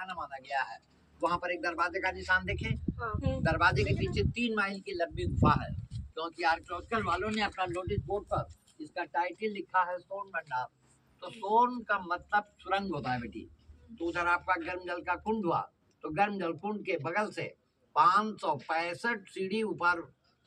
निशाना माना गया है। वहाँ पर एक दरवाजे का निशान देखें। हाँ। दरवाजे के पीछे 3 माइल की लंबी गुफा है, क्योंकि आर्कियोलॉजिकल वालों ने अपना नोटिस बोर्ड पर इसका टाइटल लिखा है सोन भंडार। तो सोन का मतलब सुरंग होता है बेटी। तो उधर आपका गर्म जल का कुंड हुआ, तो गर्म जल कुंड के बगल से 565 सीढ़ी ऊपर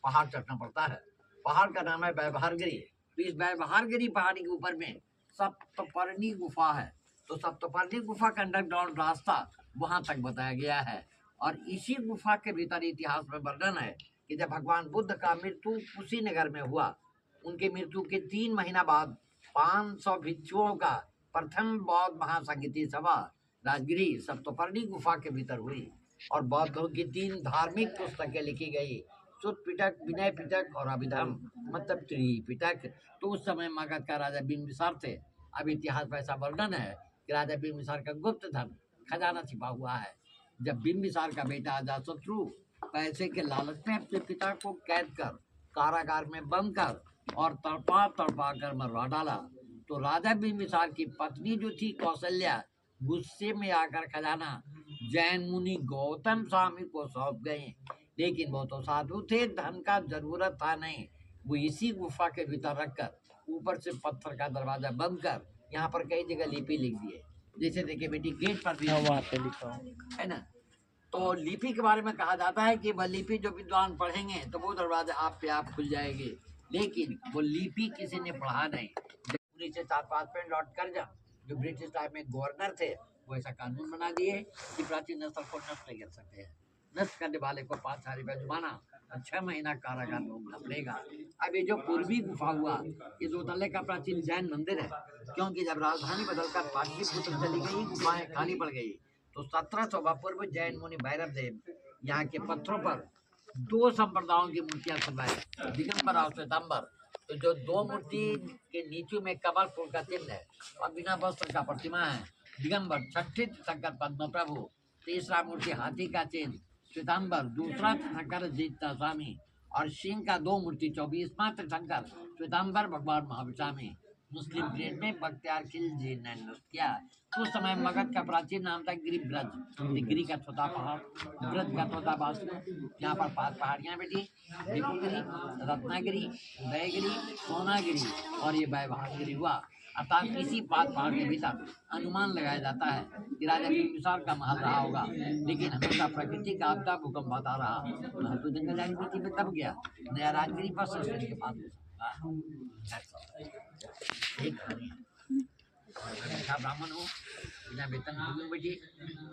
पहाड़ चढ़ना पड़ता है। पहाड़ का नाम है व्यवहारगिरी। तो इस व्यवहारगिरी पहाड़ी के ऊपर में सप्तपर्णी गुफा है। तो सप्तपर्णी गुफा का अंडरग्राउंड रास्ता वहां तक बताया गया है। और इसी गुफा के भीतर इतिहास में वर्णन है कि जब भगवान बुद्ध का मृत्यु कुशीनगर में हुआ, उनके मृत्यु के 3 महीना बाद 500 भिक्षुओं का प्रथम बौद्ध महासंगीति सभा राजगिरी सप्तपर्णी गुफा के भीतर हुई और बौद्धों की 3 धार्मिक पुस्तकें लिखी गई, सुत पिटक, विनय पिटक और अभिधर्म, मतलब त्रिपिटक। तो उस समय मगध का राजा बिंबिसार थे। अब इतिहास में ऐसा वर्णन है कि राजा बिंबिसार का गुप्त धन खजाना छिपा हुआ है। जब बिंबिसार का बेटा अजातशत्रु पैसे के लालच में अपने पिता को कैद कर कारागार में बंद कर और तड़पा तड़पा कर मरवा डाला, तो राजा बिंबिसार की पत्नी जो थी कौशल्या गुस्से में आकर खजाना जैन मुनि गौतम स्वामी को सौंप गए। लेकिन वो तो साधु थे, धन का जरूरत था नहीं। वो इसी गुफा के भीतर रखकर ऊपर से पत्थर का दरवाजा बंद कर यहाँ पर कई जगह लिपि लिख दिए। जैसे देखिए बेटी गेट पर भी वहाँ पे लिखा है ना। तो लिपि के बारे में कहा जाता है कि वह लिपि जो विद्वान पढ़ेंगे तो वो दरवाजा आप पे आप खुल जाएंगे। लेकिन वो लिपि किसी ने पढ़ा नहीं। जब 1905 लॉर्ड कर्जन जो ब्रिटिश टाइम में गवर्नर थे, वो ऐसा कानून बना दिए कि प्राचीन नस्ल को नष्ट नहीं कर सकते हैं। नष्ट करने वाले को 5,000 रुपया जुर्माना और 6 महीना कारागार में होना पड़ेगा। अब ये जो पूर्वी गुफा हुआ, ये 2 तल्ले का प्राचीन जैन मंदिर है, क्योंकि जब राजधानी बदलकर पाटलिपुत्र चली गई, गुफाएं खाली पड़ गई। तो 1700 पूर्व जैन मुनि भैरव देव यहाँ के पत्थरों पर 2 संप्रदायों की मूर्तियां खुलवाई, दिगंबर और श्वेतांबर। तो जो 2 मूर्ति के नीचे में कमल फूल का चिन्ह है और बिना वस्त्र का प्रतिमा है। दिगंबर छठे तीर्थंकर पद्म प्रभु, तीसरा मूर्ति हाथी का चिन्ह श्वेतांबर, दूसरा तीर्थंकर जीता स्वामी और सिंह का 2 मूर्ति 24वां तीर्थंकर श्वेतांबर भगवान महावीर। मुस्लिम पीरियड में बख्तियार खिलजी ने नष्ट किया। उस समय मगध का प्राचीन नाम था गिरिब्रज। गिरी का छोटा पहाड़, ब्रज का छोटा बासु। यहाँ पर 5 पहाड़ियाँ बेटी, विपुलगिरी, रत्नागिरी, उदयगिरी, सोनागिरी और ये व्यवहारगिरी हुआ। अर्थात इसी 5 पहाड़ के भीतर अनुमान लगाया जाता है कि राजा बिंबिसार का महल रहा होगा। लेकिन हमेशा प्रकृति का आपदा भूकंप आता रहा, महल तो जंगल जाने की में दब गया। नया राजगिरी पर संस्कृत के पास एक ब्राह्मण हो बिना वेतन बेटी